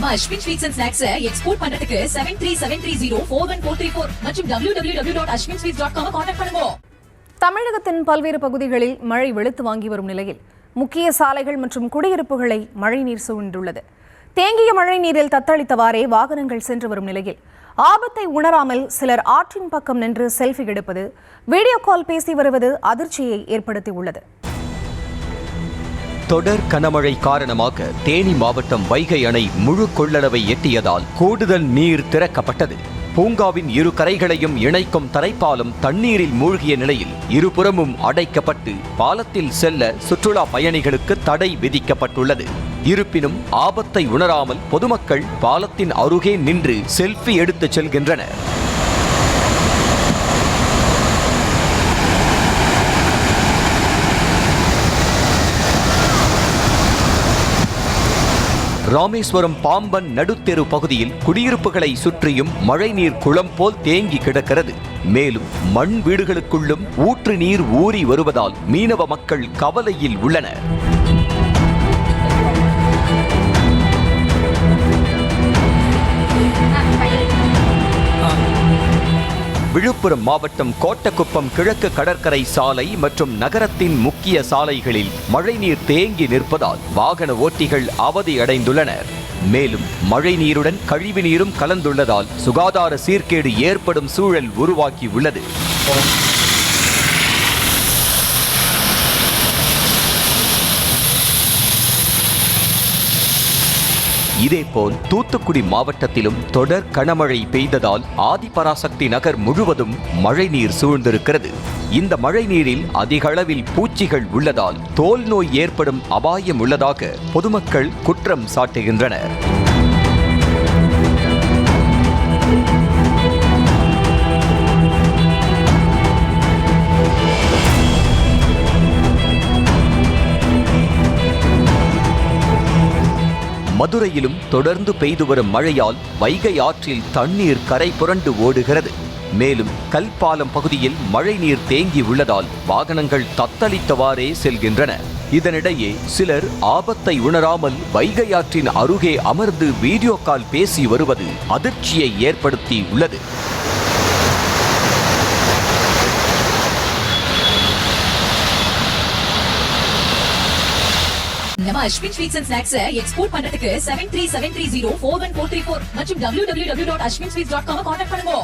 நம்ம Ashwin sweets and snacks export பண்றதுக்கு 7373041434 மற்றும் www.ashwinsweets.com கான்டாக்ட் பண்ணுங்க. தமிழகத்தின் பல்வேறு பகுதிகளில் மழை வெளுத்து வாங்கி வரும் நிலையில் முக்கிய சாலைகள் மற்றும் குடியிருப்புகளை மழைநீர் சூழ்ந்துள்ளது. தேங்கிய மழை நீரில் தத்தளித்தவாறே வாகனங்கள் சென்று வரும் நிலையில் ஆபத்தை உணராமல் சிலர் ஆற்றின் பக்கம் நின்று செல்ஃபி எடுப்பது, வீடியோ கால் பேசி வருவது அதிர்ச்சியை ஏற்படுத்தியுள்ளது. தொடர் கனமழை காரணமாக தேனி மாவட்டம் வைகை அணை முழு கொள்ளளவை எட்டியதால் கூடுதல் நீர் திறக்கப்பட்டது. பூங்காவின் இரு கரைகளையும் இணைக்கும் தரைப்பாலம் தண்ணீரில் மூழ்கிய நிலையில் இருபுறமும் அடைக்கப்பட்டு பாலத்தில் செல்ல சுற்றுலா பயணிகளுக்கு தடை விதிக்கப்பட்டுள்ளது. இருப்பினும் ஆபத்தை உணராமல் பொதுமக்கள் பாலத்தின் அருகே நின்று செல்ஃபி எடுத்துச் செல்கின்றனர். ராமேஸ்வரம் பாம்பன் நடுத்தெரு பகுதியில் குடியிருப்புகளை சுற்றியும் மழைநீர் குளம் போல் தேங்கி கிடக்கிறது. மேலும் மண் வீடுகளுக்குள்ளும் ஊற்று நீர் ஊறி வருவதால் மீனவ மக்கள் கவலையில் உள்ளனர். விழுப்புரம் மாவட்டம் கோட்டக்குப்பம் கிழக்கு கடற்கரை சாலை மற்றும் நகரத்தின் முக்கிய சாலைகளில் மழைநீர் தேங்கி நிற்பதால் வாகன ஓட்டிகள் அவதியடைந்துள்ளனர். மேலும் மழைநீருடன் கழிவு நீரும் கலந்துள்ளதால் சுகாதார சீர்கேடு ஏற்படும் சூழல் உருவாக்கியுள்ளது. இதேபோல் தூத்துக்குடி மாவட்டத்திலும் தொடர் கனமழை பெய்ததால் ஆதிபராசக்தி நகர் முழுவதும் மழைநீர் சூழ்ந்திருக்கிறது. இந்த மழைநீரில் அதிக அளவில் பூச்சிகள் உள்ளதால் தோல் நோய் ஏற்படும் அபாயம் உள்ளதாக பொதுமக்கள் குற்றம் சாட்டுகின்றனர். மதுரையிலும் தொடர்ந்து பெய்து வரும் மழையால் வைகை ஆற்றில் தண்ணீர் கரை புரண்டு ஓடுகிறது. மேலும் கல்பாலம் பகுதியில் மழைநீர் தேங்கி உள்ளதால் வாகனங்கள் தத்தளித்தவாறே செல்கின்றன. இதனிடையே சிலர் ஆபத்தை உணராமல் வைகை ஆற்றின் அருகே அமர்ந்து வீடியோ கால் பேசி வருவது அதிர்ச்சியை ஏற்படுத்தி உள்ளது. நம்ம Ashwin sweets and snacks export பண்றதுக்கு 7373041434 மற்றும் www.ashwinsweets.com கான்டாக்ட் பண்ணுங்க.